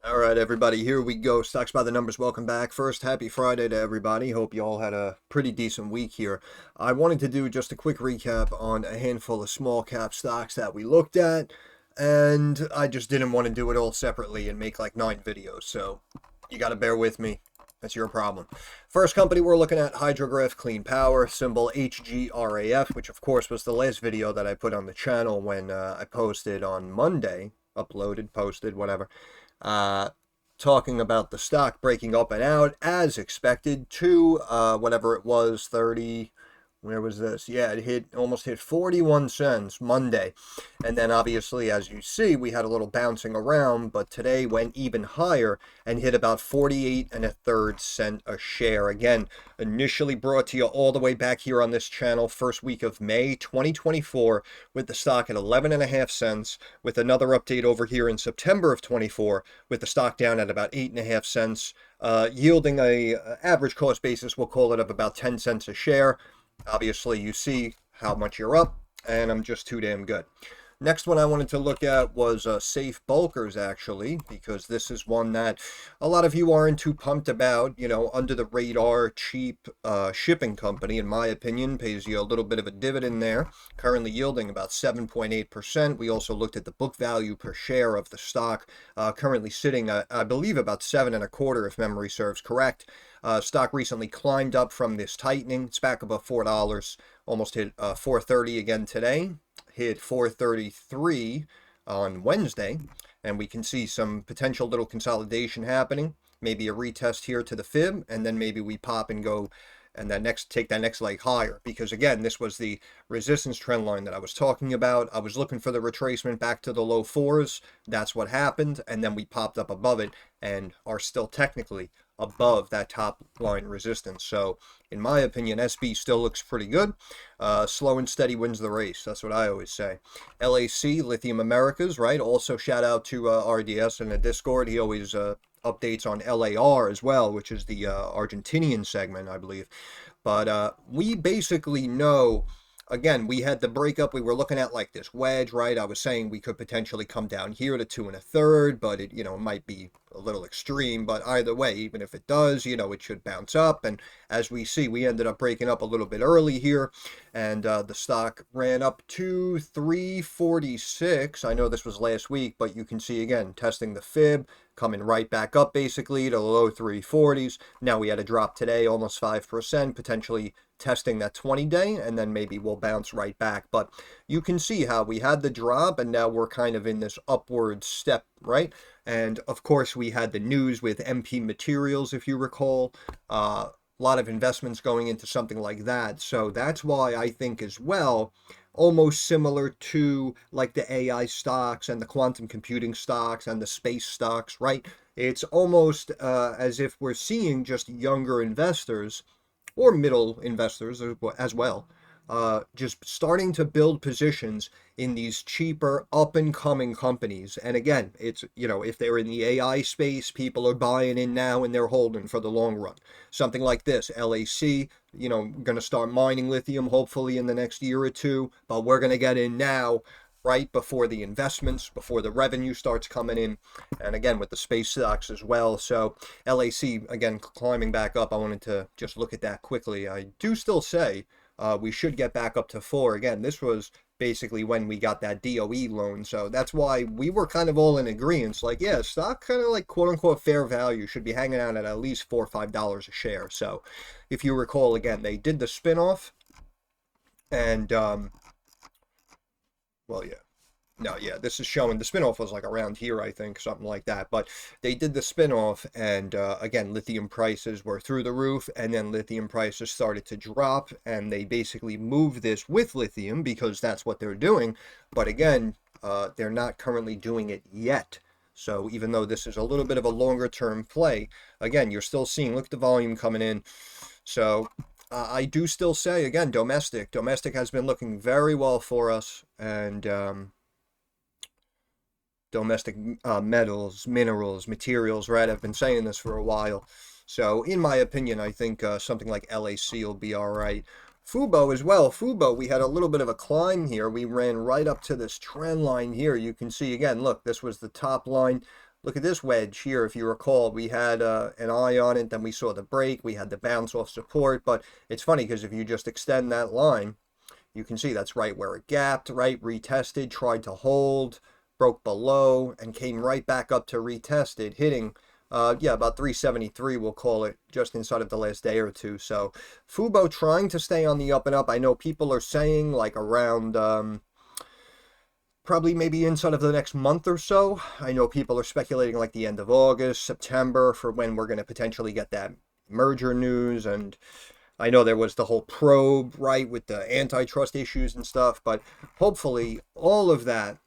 All right, everybody, here we go. Stocks by the numbers. Welcome back. First, happy Friday to everybody. Hope you all had a pretty decent week here. I wanted to do just a quick recap on a handful of small cap stocks that we looked at, and I just didn't want to do it all separately and make like 9 videos. So you got to bear with me. That's your problem. First company we're looking at, HydroGraph Clean Power, symbol HGRAF, which of course was the last video that I put on the channel when I posted on Monday, uploaded, posted, whatever, uh, talking about the stock breaking up and out as expected to whatever it was, 30. Where was this? Yeah, it almost hit 41 cents Monday. And then obviously, as you see, we had a little bouncing around, but today went even higher and hit about 48 1/3 cents a share. Again, initially brought to you all the way back here on this channel, first week of May 2024, with the stock at 11.5 cents, with another update over here in September of 24, with the stock down at about 8.5 cents, yielding a average cost basis, we'll call it, of about 10 cents a share. Obviously, you see how much you're up, and I'm just too damn good. Next one I wanted to look at was Safe Bulkers, actually, because this is one that a lot of you aren't too pumped about. Under the radar, cheap shipping company, in my opinion, pays you a little bit of a dividend there, currently yielding about 7.8%. We also looked at the book value per share of the stock, currently sitting at, I believe, about 7.25, if memory serves correct. Stock recently climbed up from this tightening. It's back above $4, almost hit 4.30 again today. Hit 4.33 on Wednesday, and we can see some potential little consolidation happening. Maybe a retest here to the fib, and then maybe we pop and go and take that next leg higher, because again, this was the resistance trend line that I was talking about. I was looking for the retracement back to the low fours. That's what happened, and then we popped up above it and are still technically above that top line resistance. So in my opinion, SB still looks pretty good. Slow and steady wins the race. That's what I always say. LAC, Lithium Americas, right? Also shout out to RDS in the Discord. He always updates on LAR as well, which is the Argentinian segment, I believe. But we basically know, again, we had the breakup. We were looking at like this wedge, right? I was saying we could potentially come down here to 2 1/3, but it might be a little extreme. But either way, even if it does, it should bounce up. And as we see, we ended up breaking up a little bit early here, and the stock ran up to 346. I know this was last week, but you can see again, testing the fib, coming right back up basically to the low 340s. Now we had a drop today, almost 5%, potentially testing that 20-day, and then maybe we'll bounce right back. But you can see how we had the drop, and now we're kind of in this upward step, right? And of course, we had the news with MP Materials, if you recall. A lot of investments going into something like that. So that's why I think as well, almost similar to like the AI stocks and the quantum computing stocks and the space stocks, right? It's almost as if we're seeing just younger investors or middle investors as well, just starting to build positions in these cheaper up and coming companies. And again, it's, if they're in the AI space, people are buying in now and they're holding for the long run. Something like this, LAC, going to start mining lithium hopefully in the next year or two, but we're going to get in now, right before the investments, before the revenue starts coming in, and again with the space stocks as well. So LAC again climbing back up. I wanted to just look at that quickly. I do still say we should get back up to 4 again. This was basically when we got that DOE loan, so that's why we were kind of all in agreement. Like, yeah, stock kind of like quote unquote fair value should be hanging out at least $4 or $5 a share. So if you recall, again, they did the spinoff, and well, yeah. No, yeah, this is showing the spinoff was like around here, I think, something like that. But they did the spinoff, and again, lithium prices were through the roof, and then lithium prices started to drop, and they basically moved this with lithium because that's what they're doing. But again, they're not currently doing it yet. So even though this is a little bit of a longer term play, again, you're still seeing, look at the volume coming in. So I do still say, again, domestic. Domestic has been looking very well for us, and domestic metals, minerals, materials, right? I've been saying this for a while. So in my opinion, I think something like LAC will be all right. Fubo as well. Fubo, we had a little bit of a climb here. We ran right up to this trend line here. You can see again, look, this was the top line. look at this wedge here. If you recall, we had an eye on it, then we saw the break, we had the bounce off support. But it's funny because if you just extend that line, you can see that's right where it gapped, right? Retested, tried to hold, broke below, and came right back up to retest it, hitting yeah, about 373, we'll call it, just inside of the last day or two. So Fubo trying to stay on the up and up. I know people are saying like around probably maybe inside of the next month or so. I know people are speculating like the end of August, September for when we're going to potentially get that merger news. And I know there was the whole probe, right, with the antitrust issues and stuff, but hopefully all of that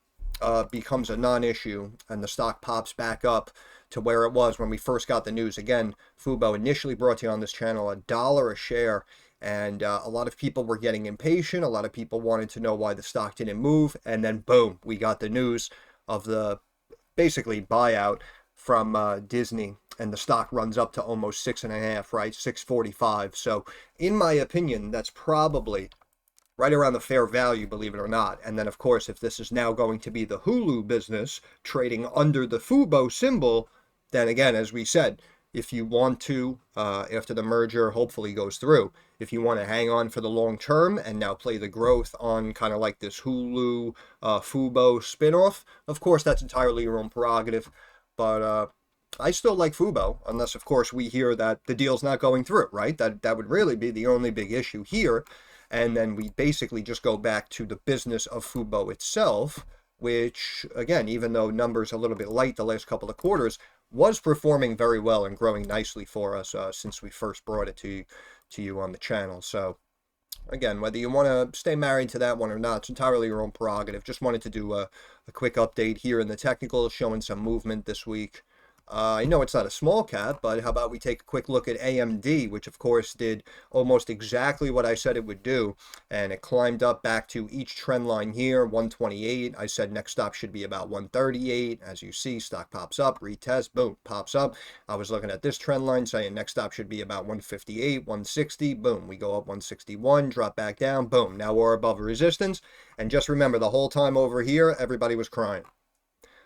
becomes a non-issue and the stock pops back up to where it was when we first got the news. Again, Fubo initially brought you on this channel $1 a share, and a lot of people were getting impatient. A lot of people wanted to know why the stock didn't move, and then boom, we got the news of the basically buyout from Disney, and the stock runs up to almost 6.5, right? 6.45. So in my opinion, that's probably right around the fair value, believe it or not. And then, of course, if this is now going to be the Hulu business trading under the Fubo symbol, then again, as we said, if you want to, after the merger hopefully goes through, if you want to hang on for the long term and now play the growth on kind of like this Hulu Fubo spinoff, of course, that's entirely your own prerogative. But I still like Fubo, unless, of course, we hear that the deal's not going through, right? That would really be the only big issue here. And then we basically just go back to the business of Fubo itself, which, again, even though numbers a little bit light the last couple of quarters, was performing very well and growing nicely for us since we first brought it to you on the channel. So, again, whether you want to stay married to that one or not, it's entirely your own prerogative. Just wanted to do a quick update here in the technical, showing some movement this week. I know it's not a small cap, but how about we take a quick look at AMD, which of course did almost exactly what I said it would do, and it climbed up back to each trend line here, 128. I said next stop should be about 138. As you see, stock pops up, retest, boom, pops up. I was looking at this trend line saying next stop should be about 158, 160, boom, we go up 161, drop back down, boom, now we're above resistance. And just remember, the whole time over here, everybody was crying.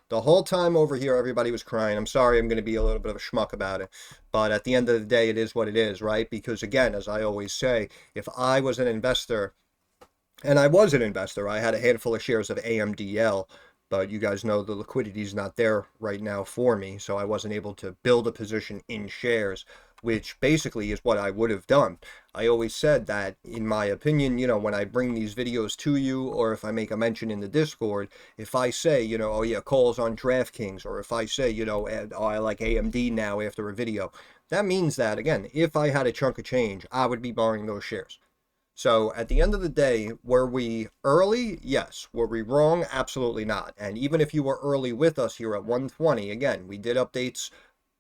The whole time over here, everybody was crying. I'm sorry, I'm going to be a little bit of a schmuck about it. But at the end of the day, it is what it is, right? Because again, as I always say, if I was an investor, and I was an investor, I had a handful of shares of AMDL, but you guys know the liquidity is not there right now for me, so I wasn't able to build a position in shares, which basically is what I would have done. I always said that, in my opinion, you know, when I bring these videos to you, or if I make a mention in the Discord, if I say, you know, oh yeah, calls on DraftKings, or if I say, you know, oh, I like AMD now after a video, that means that, again, if I had a chunk of change, I would be buying those shares. So at the end of the day, were we early? Yes. Were we wrong? Absolutely not. And even if you were early with us here at 120, again, we did updates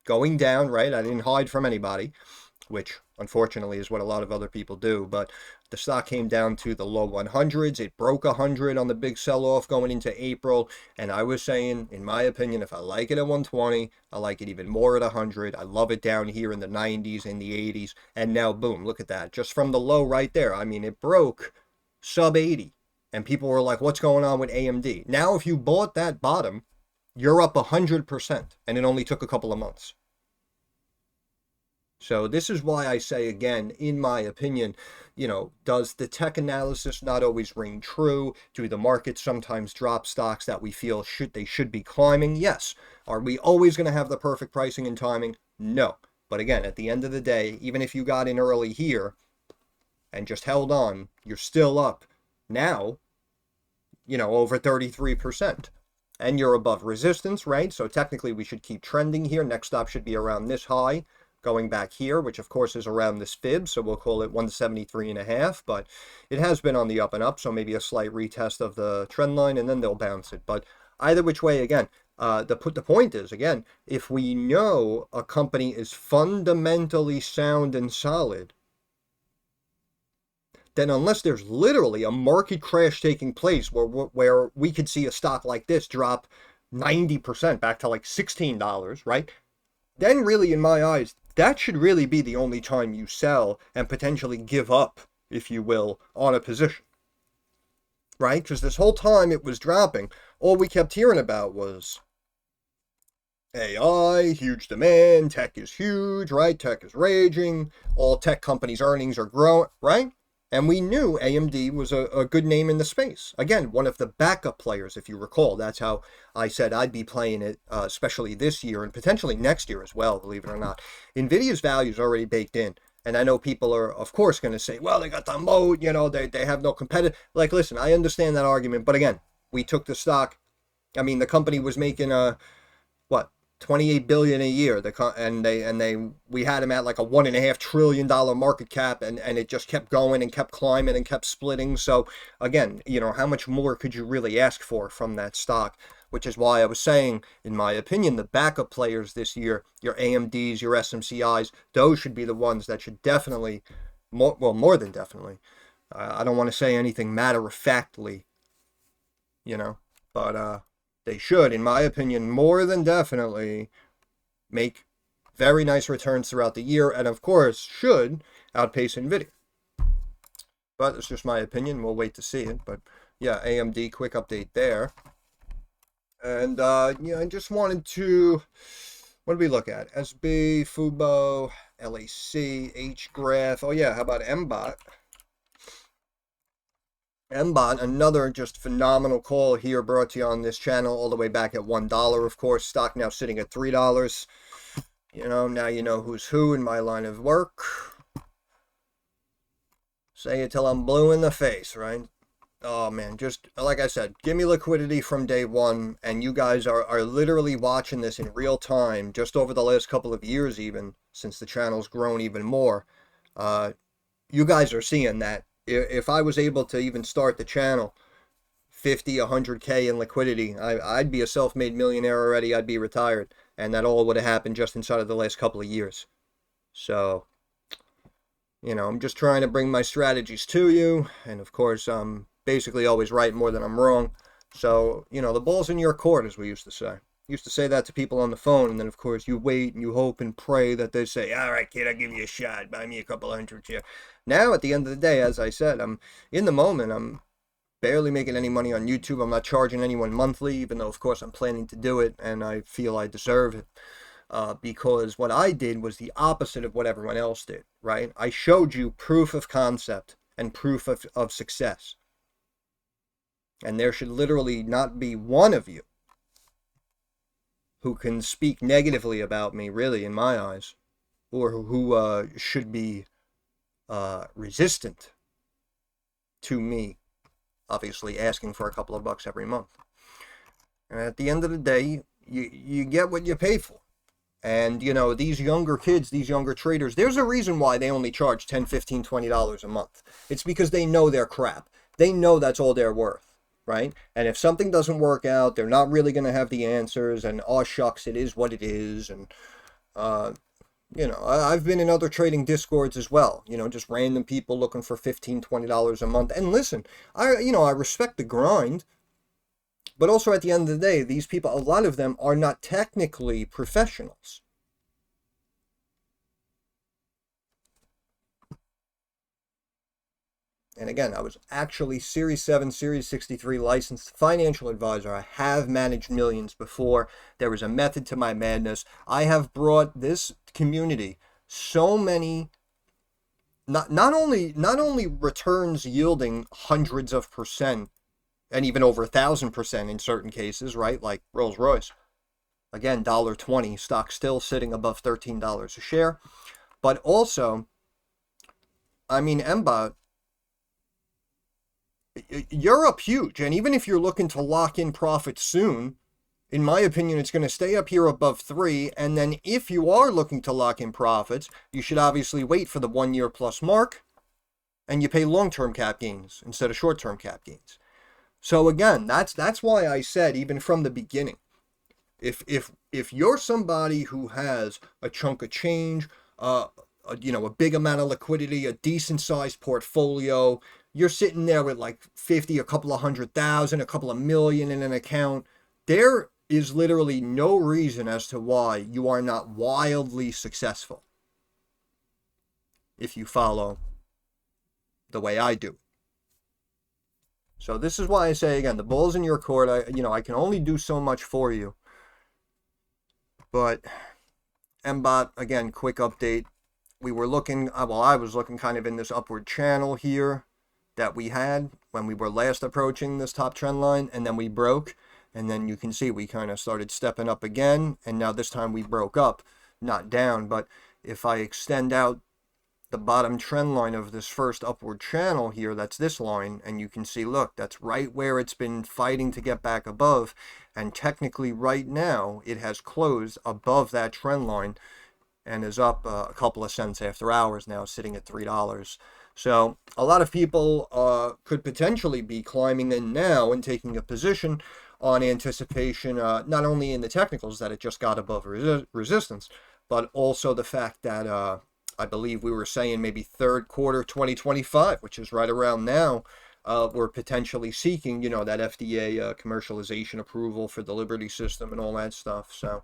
going down, right? I didn't hide from anybody, which unfortunately is what a lot of other people do. But the stock came down to the low 100s. It broke 100 on the big sell-off going into April. And I was saying, in my opinion, if I like it at 120, I like it even more at 100. I love it down here in the 90s, in the 80s. And now, boom, look at that. Just from the low right there. I mean, it broke sub 80. And people were like, what's going on with AMD? Now, if you bought that bottom, you're up 100%. And it only took a couple of months. So this is why I say, again, in my opinion, you know, does the tech analysis not always ring true? Do the markets sometimes drop stocks that we feel they should be climbing? Yes. Are we always going to have the perfect pricing and timing? No. But again, at the end of the day, even if you got in early here and just held on, you're still up now, you know, over 33%. And you're above resistance, right? So technically we should keep trending here. Next stop should be around this high, going back here, which of course is around this fib, so we'll call it 173.5, but it has been on the up and up, so maybe a slight retest of the trend line, and then they'll bounce it. But either which way, again, the point is, again, if we know a company is fundamentally sound and solid, then unless there's literally a market crash taking place where we could see a stock like this drop 90% back to like $16, right? Then really, in my eyes, that should really be the only time you sell and potentially give up, if you will, on a position. Right? Because this whole time it was dropping, all we kept hearing about was AI, huge demand, tech is huge, right? Tech is raging, all tech companies' earnings are growing, right? And we knew AMD was a good name in the space. Again, one of the backup players, if you recall. That's how I said I'd be playing it, especially this year and potentially next year as well, believe it or not. NVIDIA's value is already baked in. And I know people are, of course, going to say, well, they got the moat, they have no competitive. Like, listen, I understand that argument. But again, we took the stock. I mean, the company was making what, 28 billion a year. We had him at like a $1.5 trillion market cap, and it just kept going and kept climbing and kept splitting. So again, how much more could you really ask for from that stock? Which is why I was saying, in my opinion, the backup players this year, your AMDs, your SMCIs, those should be the ones that should definitely, more than definitely. I don't want to say anything matter-of-factly, but they should, in my opinion, more than definitely make very nice returns throughout the year, and of course should outpace NVIDIA. But it's just my opinion. We'll wait to see it. But yeah, AMD, quick update there. And I just wanted to, what did we look at? SB, FUBO, LAC, HGRAF. Oh yeah, how about Embot? Embot, another just phenomenal call here, brought to you on this channel all the way back at $1, of course. Stock now sitting at $3. Now you know who's who in my line of work. Say it till I'm blue in the face, right? Oh man, just like I said, give me liquidity from day one, and you guys are literally watching this in real time, just over the last couple of years even, since the channel's grown even more. You guys are seeing that. If I was able to even start the channel 50, 100K in liquidity, I'd be a self-made millionaire already. I'd be retired, and that all would have happened just inside of the last couple of years. So, I'm just trying to bring my strategies to you, and of course, I'm basically always right more than I'm wrong. So, the ball's in your court, as we used to say. Used to say that to people on the phone, and then of course you wait and you hope and pray that they say, all right, kid, I'll give you a shot, buy me a couple hundred here. Now, at the end of the day, as I said, I'm in the moment, I'm barely making any money on YouTube. I'm not charging anyone monthly, even though of course I'm planning to do it, and I feel I deserve it. Because what I did was the opposite of what everyone else did, right? I showed you proof of concept and proof of success. And there should literally not be one of you who can speak negatively about me, really, in my eyes, or who should be resistant to me, obviously asking for a couple of bucks every month. And at the end of the day, you get what you pay for. And, these younger kids, these younger traders, there's a reason why they only charge $10, $15, $20 a month. It's because they know they're crap. They know that's all they're worth, right? And if something doesn't work out, they're not really going to have the answers, and oh shucks, it is what it is. And I've been in other trading discords as well, just random people looking for $15, $20 a month. And listen, I respect the grind, but also at the end of the day, these people, a lot of them are not technically professionals. And again, I was actually Series 7, Series 63 licensed financial advisor. I have managed millions before. There was a method to my madness. I have brought this community so many, not only returns yielding hundreds of percent, and even over 1,000% in certain cases, right? Like Rolls-Royce. Again, $1.20, stock still sitting above $13 a share. But also, Embot, you're up huge. And even if you're looking to lock in profits soon, in my opinion, it's going to stay up here above 3. And then if you are looking to lock in profits, you should obviously wait for the 1 year plus mark, and you pay long-term cap gains instead of short-term cap gains. So again, that's why I said, even from the beginning, if you're somebody who has a chunk of change, a big amount of liquidity, a decent sized portfolio, you're sitting there with like 50, a couple of 100,000, a couple of million in an account, there is literally no reason as to why you are not wildly successful if you follow the way I do. So this is why I say, again, the ball's in your court. I can only do so much for you. But Embot, again, quick update. We were looking, well, I was looking kind of in this upward channel here that we had when we were last approaching this top trend line, and then we broke. And then you can see we kind of started stepping up again, and now this time we broke up, not down. But if I extend out the bottom trend line of this first upward channel here, that's this line, and you can see, look, that's right where it's been fighting to get back above, and technically right now it has closed above that trend line and is up a couple of cents after hours now, sitting at $3. So a lot of people could potentially be climbing in now and taking a position on anticipation, not only in the technicals that it just got above resistance, but also the fact that I believe we were saying maybe third quarter 2025, which is right around now, we're potentially seeking, you know, that FDA commercialization approval for the Liberty system and all that stuff. So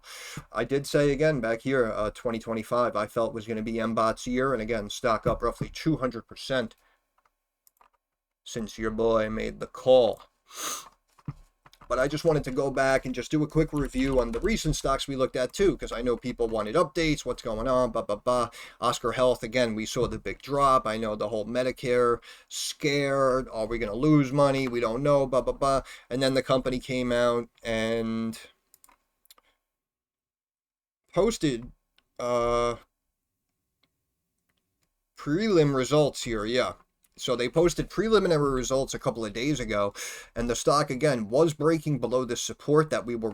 I did say again back here, 2025, I felt was going to be Embot's year. And again, stock up roughly 200% since your boy made the call. But I just wanted to go back and just do a quick review on the recent stocks we looked at too, because I know people wanted updates, what's going on, blah, blah, blah. Oscar Health, again, we saw the big drop. I know the whole Medicare scare. Are we going to lose money? We don't know, blah, blah, blah. And then the company came out and posted prelim results here, yeah. So they posted preliminary results a couple of days ago, and the stock, again, was breaking below the support that we were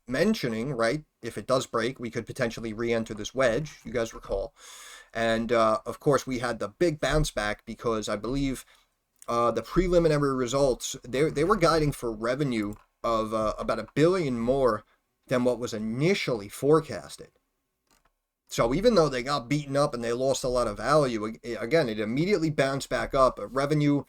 mentioning, right? If it does break, we could potentially re-enter this wedge, you guys recall. And, of course, we had the big bounce back because I believe the preliminary results, they were guiding for revenue of about $1 billion more than what was initially forecasted. So even though they got beaten up and they lost a lot of value, again, it immediately bounced back up. Revenue,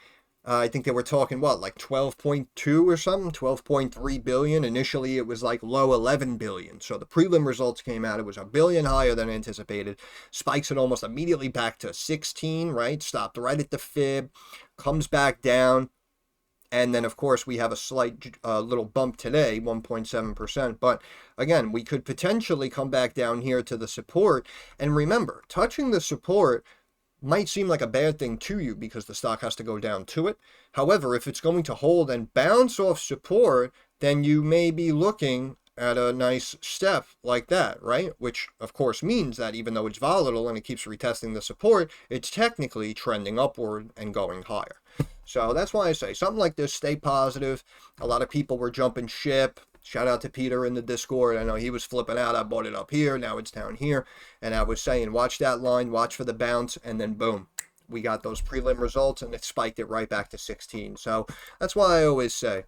I think they were talking, what, like 12.2 or something, 12.3 billion. Initially, it was like low 11 billion. So the prelim results came out. It was $1 billion higher than anticipated. Spikes it almost immediately back to 16, right? Stopped right at the fib, comes back down. And then, of course, we have a slight little bump today, 1.7%. But again, we could potentially come back down here to the support. And remember, touching the support might seem like a bad thing to you because the stock has to go down to it. However, if it's going to hold and bounce off support, then you may be looking at a nice step like that, right? Which, of course, means that even though it's volatile and it keeps retesting the support, it's technically trending upward and going higher. So that's why I say something like this, stay positive. A lot of people were jumping ship. Shout out to Peter in the Discord. I know he was flipping out. I bought it up here. Now it's down here. And I was saying, watch that line, watch for the bounce, and then boom. We got those prelim results, and it spiked it right back to 16. So that's why I always say,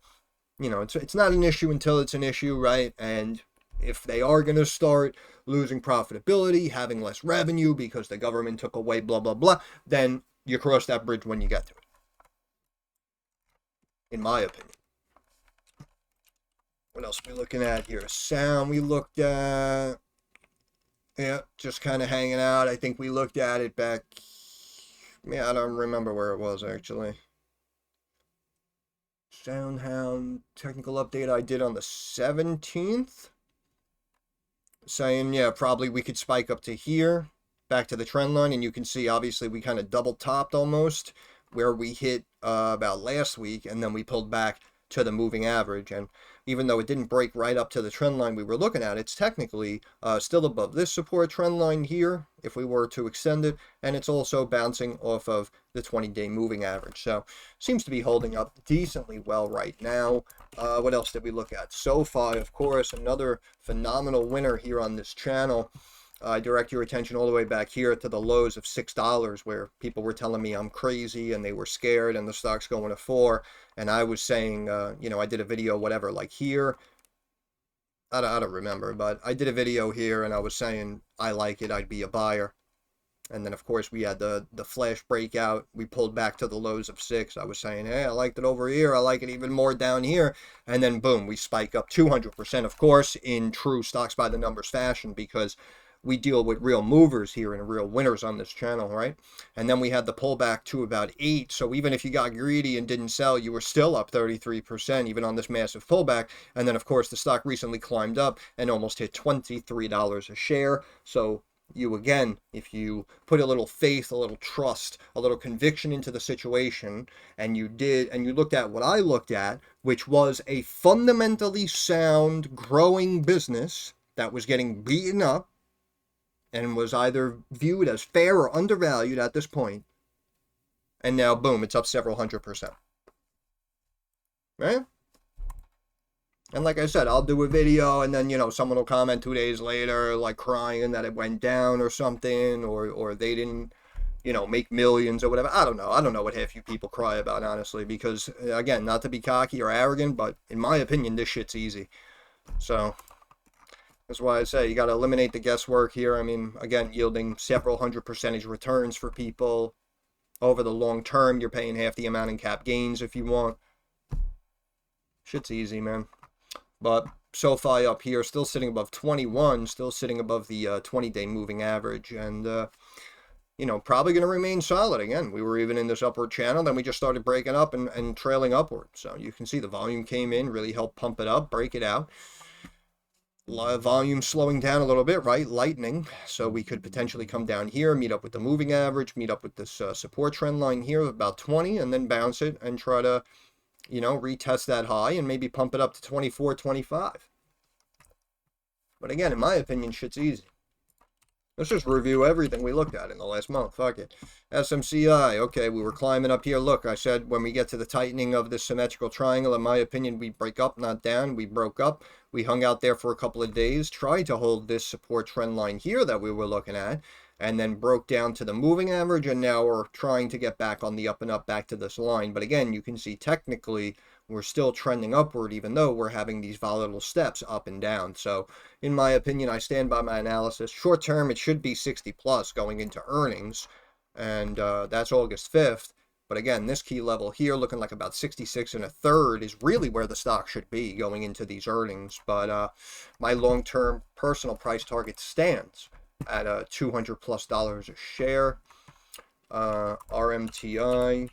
you know, it's not an issue until it's an issue, right? And if they are going to start losing profitability, having less revenue because the government took away blah, blah, blah, then you cross that bridge when you get to it. In my opinion. What else are we looking at here? Sound we looked at. Yeah, just kind of hanging out. I think we looked at it back. Yeah, I don't remember where it was actually. SoundHound technical update I did on the 17th. Saying, yeah, probably we could spike up to here. Back to the trend line. And you can see, obviously, we kind of double topped almost where we hit about last week, and then we pulled back to the moving average. And even though it didn't break right up to the trend line we were looking at, it's technically still above this support trend line here if we were to extend it, and it's also bouncing off of the 20-day moving average. So seems to be holding up decently well right now. What else did we look at? SoFi, of course, another phenomenal winner here on this channel. I direct your attention all the way back here to the lows of $6 where people were telling me I'm crazy and they were scared and the stock's going to $4. And I was saying, you know, I did a video, whatever, like here. I don't remember, but I did a video here and I was saying I like it, I'd be a buyer. And then, of course, we had the flash breakout. We pulled back to the lows of 6. I was saying, hey, I liked it over here. I like it even more down here. And then, boom, we spike up 200%, of course, in true stocks by the numbers fashion because we deal with real movers here and real winners on this channel, right? And then we had the pullback to about 8. So even if you got greedy and didn't sell, you were still up 33%, even on this massive pullback. And then, of course, the stock recently climbed up and almost hit $23 a share. So you, again, if you put a little faith, a little trust, a little conviction into the situation, and you looked at what I looked at, which was a fundamentally sound, growing business that was getting beaten up and was either viewed as fair or undervalued at this point, and now, boom, it's up several 100%. Right? And like I said, I'll do a video and then, you know, someone will comment 2 days later, like crying that it went down or something, or they didn't, you know, make millions or whatever. I don't know. I don't know what half you people cry about, honestly, because, again, not to be cocky or arrogant, but in my opinion, this shit's easy. So that's why I say you got to eliminate the guesswork here. I mean, again, yielding several 100% returns for people over the long term. You're paying half the amount in cap gains if you want. Shit's easy, man. But SoFi up here, still sitting above 21, still sitting above the 20-day moving average, and, you know, probably going to remain solid. Again, we were even in this upward channel, then we just started breaking up and trailing upward. So you can see the volume came in, really helped pump it up, break it out. Volume slowing down a little bit, right? Lightening. So we could potentially come down here, meet up with the moving average, meet up with this support trend line here of about 20, and then bounce it and try to, you know, retest that high and maybe pump it up to 24, 25. But again, in my opinion, shit's easy. Let's just review everything we looked at in the last month. Fuck it. SMCI. Okay, we were climbing up here. Look, I said when we get to the tightening of this symmetrical triangle, in my opinion, we break up, not down. We broke up. We hung out there for a couple of days, tried to hold this support trend line here that we were looking at, and then broke down to the moving average, and now we're trying to get back on the up and up back to this line. But again, you can see technically we're still trending upward, even though we're having these volatile steps up and down. So in my opinion, I stand by my analysis. Short term, it should be 60 plus going into earnings, and that's August 5th. But again, this key level here looking like about 66 1/3 is really where the stock should be going into these earnings. But my long-term personal price target stands at $200+ a share. RMTI.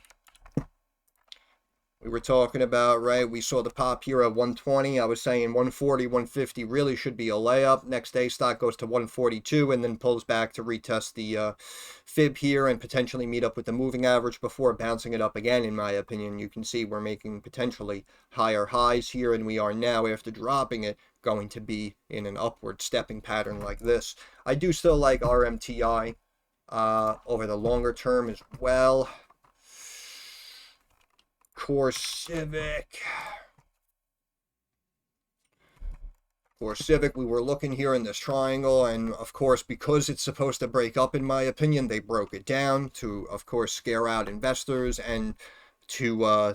We were talking about, right, we saw the pop here at 120. I was saying 140, 150 really should be a layup. Next day, stock goes to 142 and then pulls back to retest the fib here and potentially meet up with the moving average before bouncing it up again, in my opinion. You can see we're making potentially higher highs here, and we are now, after dropping it, going to be in an upward stepping pattern like this. I do still like RMTI over the longer term as well. Core Civic, we were looking here in this triangle, and of course, because it's supposed to break up, in my opinion, they broke it down to, of course, scare out investors and to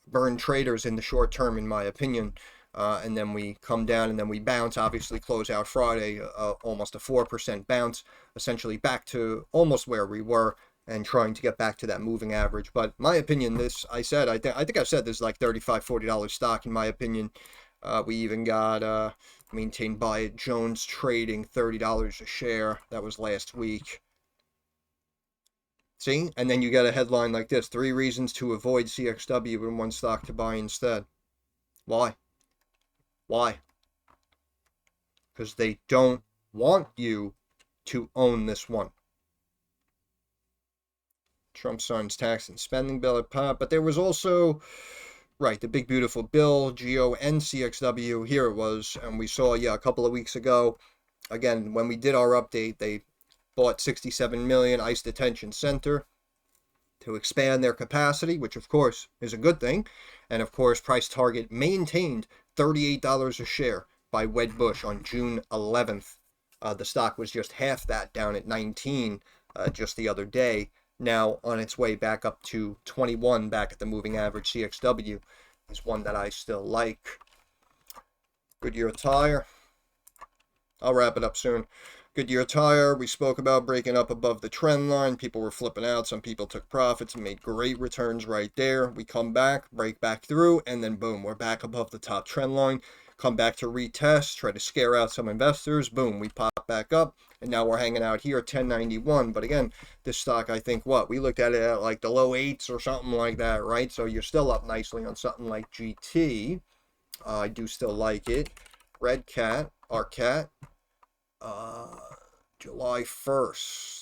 burn traders in the short term, in my opinion. And then we come down and then we bounce, obviously close out Friday, almost a 4% bounce, essentially back to almost where we were, and trying to get back to that moving average. But my opinion, this, I think I've said this is like $35, $40 stock, in my opinion. We even got maintained by Jones Trading, $30 a share. That was last week. See? And then you get a headline like this: 3 reasons to avoid CXW and 1 stock to buy instead. Why? Why? Because they don't want you to own this one. Trump signs tax and spending bill at pop, but there was also, right, the big beautiful bill, GO and CXW. Here it was, and we saw, yeah, a couple of weeks ago, again, when we did our update, they bought 67 million ICE detention center to expand their capacity, which of course is a good thing. And of course, price target maintained $38 a share by Wedbush on June 11th. The stock was just half that, down at 19 just the other day. Now on its way back up to 21, back at the moving average. CXW is one that I still like. Goodyear Tire. I'll wrap it up soon. Goodyear Tire, we spoke about breaking up above the trend line. People were flipping out. Some people took profits and made great returns right there. We come back, break back through, and then boom, we're back above the top trend line. come back to retest, try to scare out some investors. Boom, we pop back up, and now we're hanging out here at 1091. But again, this stock, I think, we looked at it at like the low 8s or something like that, right? So you're still up nicely on something like GT. I do still like it. Redcat, RCAT, July 1st.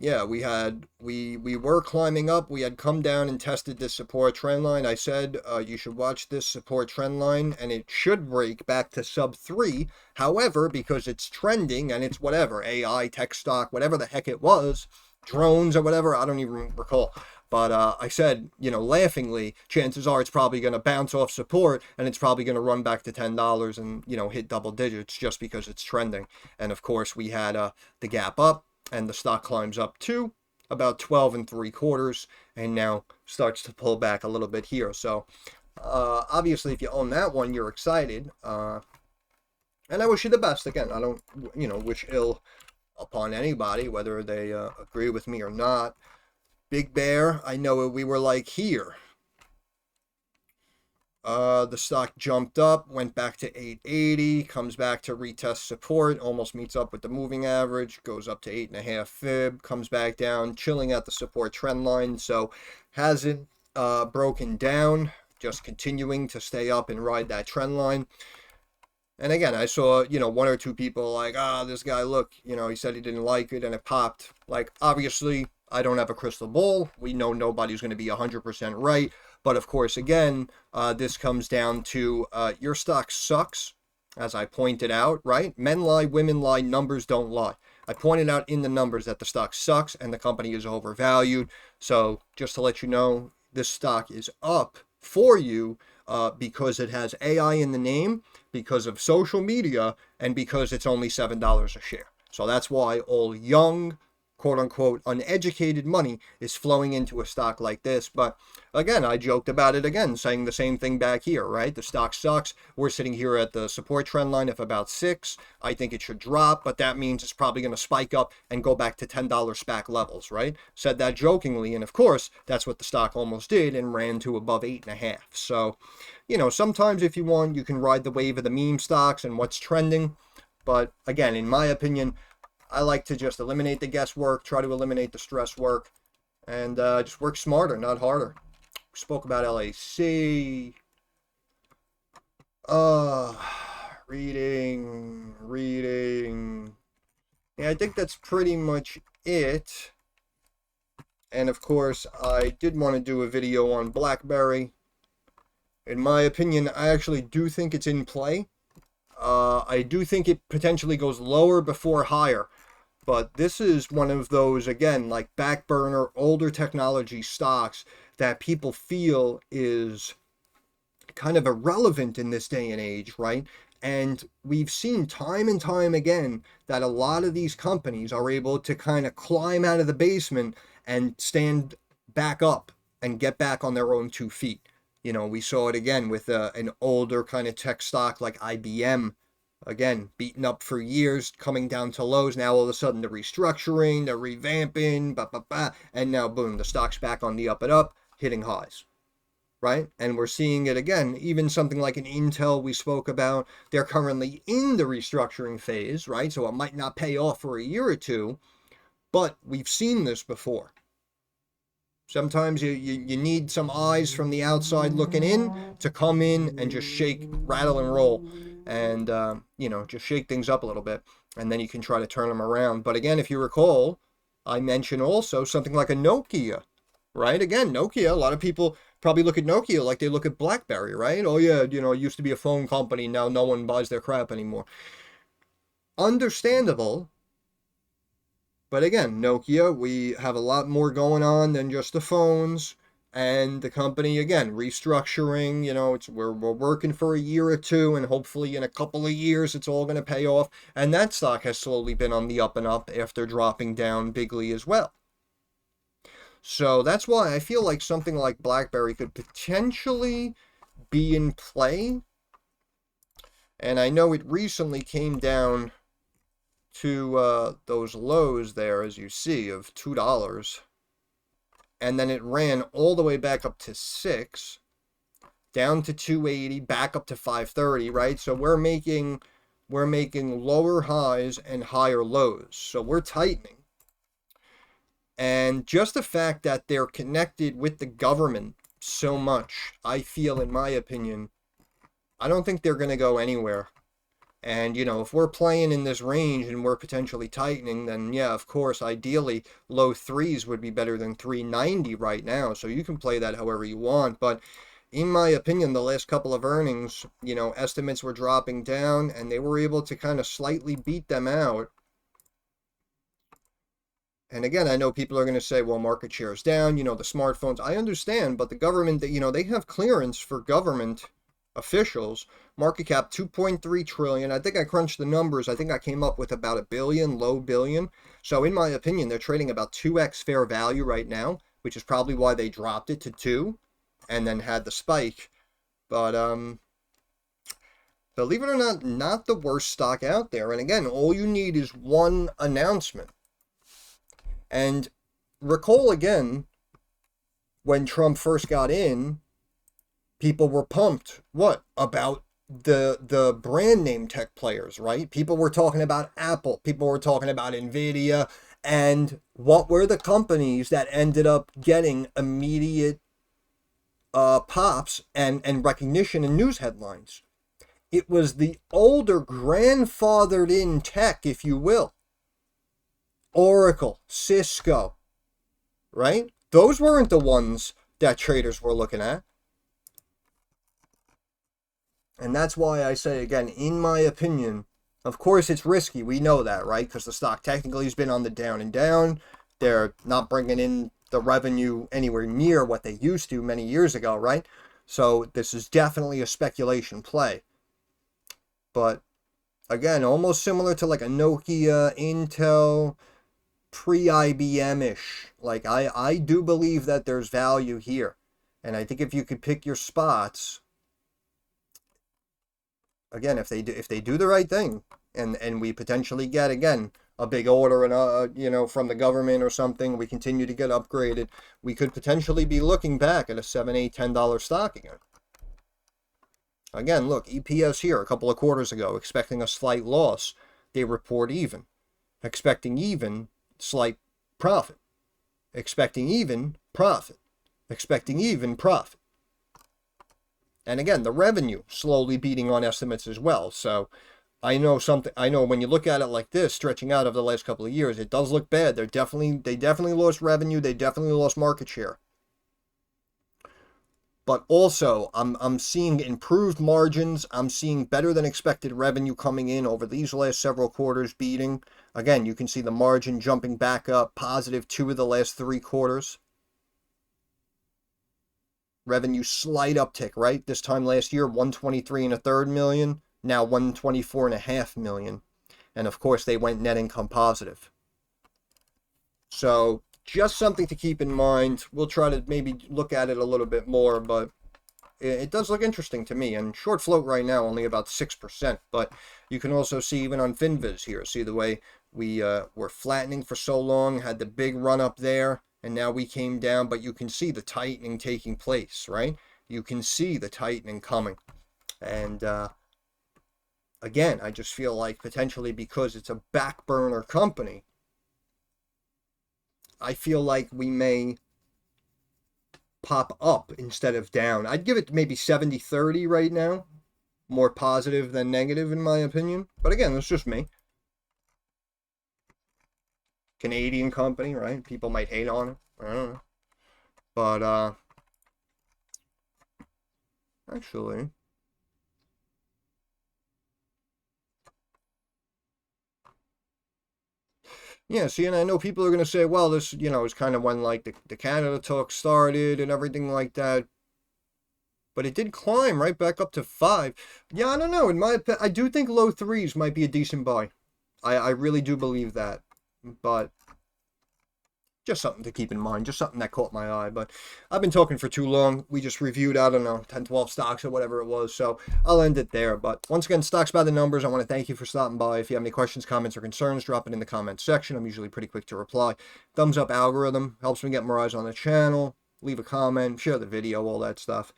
Yeah, we were climbing up. We had come down and tested this support trend line. I said you should watch this support trend line, and it should break back to sub 3. However, because it's trending and it's whatever, AI, tech stock, whatever the heck it was, drones or whatever, I don't even recall. But I said, laughingly, chances are it's probably going to bounce off support, and it's probably going to run back to $10 and, hit double digits just because it's trending. And of course, we had the gap up, and the stock climbs up to about 12 3/4, and now starts to pull back a little bit here. So obviously, if you own that one, you're excited. And I wish you the best. Again, I don't, wish ill upon anybody, whether they agree with me or not. BigBear, I know we were like here. The stock jumped up, went back to 880, comes back to retest support, almost meets up with the moving average, goes up to 8.5 fib, comes back down, chilling at the support trend line. So hasn't broken down, just continuing to stay up and ride that trend line. And again, I saw, one or two people like, this guy, look, he said he didn't like it and it popped. Like, obviously, I don't have a crystal ball. We know nobody's going to be 100% right. But of course, again, this comes down to your stock sucks, as I pointed out, right? Men lie, women lie, numbers don't lie. I pointed out in the numbers that the stock sucks and the company is overvalued. So just to let you know, this stock is up for you because it has AI in the name, because of social media, and because it's only $7 a share. So that's why all young, quote-unquote, uneducated money is flowing into a stock like this. But again, I joked about it again, saying the same thing back here, right? The stock sucks. We're sitting here at the support trend line of about 6. I think it should drop, but that means it's probably going to spike up and go back to $10 SPAC levels, right? Said that jokingly, and of course, that's what the stock almost did and ran to above 8.5. So, sometimes if you want, you can ride the wave of the meme stocks and what's trending. But again, in my opinion, I like to just eliminate the guesswork, try to eliminate the stress work, and just work smarter, not harder. We spoke about LAC. Reading. Yeah, I think that's pretty much it. And of course, I did want to do a video on BlackBerry. In my opinion, I actually do think it's in play. I do think it potentially goes lower before higher. But this is one of those, again, like back burner, older technology stocks that people feel is kind of irrelevant in this day and age, right? And we've seen time and time again that a lot of these companies are able to kind of climb out of the basement and stand back up and get back on their own 2 feet. We saw it again with an older kind of tech stock like IBM. Again, beaten up for years, coming down to lows. Now all of a sudden the restructuring, the revamping, and now boom, the stock's back on the up and up, hitting highs, right? And we're seeing it again. Even something like an Intel we spoke about, they're currently in the restructuring phase, right? So it might not pay off for a year or two, but we've seen this before. Sometimes you need some eyes from the outside looking in to come in and just shake, rattle, and roll. And, just shake things up a little bit. And then you can try to turn them around. But again, if you recall, I mentioned also something like a Nokia, right? Again, Nokia, a lot of people probably look at Nokia like they look at BlackBerry, right? Oh, yeah, it used to be a phone company. Now no one buys their crap anymore. Understandable. But again, Nokia, we have a lot more going on than just the phones. And the company, again, restructuring, we're working for a year or two, and hopefully in a couple of years, it's all going to pay off. And that stock has slowly been on the up and up after dropping down bigly as well. So that's why I feel like something like BlackBerry could potentially be in play. And I know it recently came down to those lows there, as you see, of $2. And then it ran all the way back up to 6. down to 280, back up to 530, right? So we're making lower highs and higher lows. So we're tightening. And just the fact that they're connected with the government so much, I feel, in my opinion, I don't think they're going to go anywhere. And, you know, if we're playing in this range and we're potentially tightening, then yeah, of course, ideally, low threes would be better than 390 right now. So you can play that however you want. But in my opinion, the last couple of earnings, you know, estimates were dropping down and they were able to kind of slightly beat them out. And again, I know people are going to say, well, market share is down, you know, the smartphones. I understand, but the government, you know, they have clearance for government officials. Market cap 2.3 trillion. I think I crunched the numbers. I think I came up with about $1 billion, low billion. So in my opinion, they're trading about 2x fair value right now, which is probably why they dropped it to 2 and then had the spike. But believe it or not, not the worst stock out there. And again, all you need is one announcement. And recall again, when Trump first got in, people were pumped. What? About the brand name tech players, right? People were talking about Apple. People were talking about Nvidia. And what were the companies that ended up getting immediate pops and recognition in news headlines? It was the older, grandfathered in tech, if you will. Oracle, Cisco, right? Those weren't the ones that traders were looking at. And that's why I say, again, in my opinion, of course it's risky. We know that, right? Because the stock technically has been on the down and down. They're not bringing in the revenue anywhere near what they used to many years ago, right? So this is definitely a speculation play. But again, almost similar to like a Nokia, Intel, pre-IBM-ish. Like I do believe that there's value here. And I think if you could pick your spots, again, if they do the right thing, and we potentially get, again, a big order and you know, from the government or something, we continue to get upgraded, we could potentially be looking back at a $7, $8, $10 stock again. Again, look, EPS here a couple of quarters ago, expecting a slight loss. They report even. Expecting even, slight profit. Expecting even, profit. Expecting even, profit. And again, the revenue slowly beating on estimates as well. So I know when you look at it like this, stretching out over the last couple of years, it does look bad. They definitely lost revenue. They definitely lost market share. But also, I'm seeing improved margins. I'm seeing better than expected revenue coming in over these last several quarters, beating. Again, you can see the margin jumping back up, positive 2 of the last 3 quarters. Revenue slight uptick, right? This time last year, 123.3 million. Now 124.5 million. And of course, they went net income positive. So just something to keep in mind. We'll try to maybe look at it a little bit more, but it does look interesting to me. And short float right now only about 6%, but you can also see even on FinViz here, see the way we were flattening for so long, had the big run up there, and now we came down, but you can see the tightening taking place, right? You can see the tightening coming. And again, I just feel like potentially because it's a back burner company, I feel like we may pop up instead of down. I'd give it maybe 70-30 right now. More positive than negative in my opinion. But again, that's just me. Canadian company, right? People might hate on it. I don't know. But actually, yeah, see, and I know people are going to say, well, this, you know, is kind of when, like, the Canada talk started and everything like that. But it did climb right back up to 5. Yeah, I don't know. In my opinion, I do think low 3s might be a decent buy. I really do believe that. But just something to keep in mind. Just something that caught my eye. But I've been talking for too long. We just reviewed, I don't know, 10, 12 stocks or whatever it was. So I'll end it there. But once again, Stocks by the Numbers. I want to thank you for stopping by. If you have any questions, comments, or concerns, drop it in the comments section. I'm usually pretty quick to reply. Thumbs up algorithm helps me get more eyes on the channel. Leave a comment, share the video, all that stuff.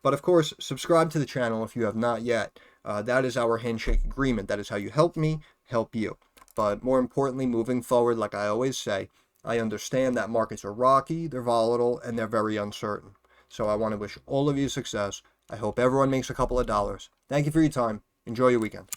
But of course, subscribe to the channel if you have not yet. That is our handshake agreement. That is how you help me, help you. But more importantly, moving forward, like I always say, I understand that markets are rocky, they're volatile, and they're very uncertain. So I want to wish all of you success. I hope everyone makes a couple of dollars. Thank you for your time. Enjoy your weekend.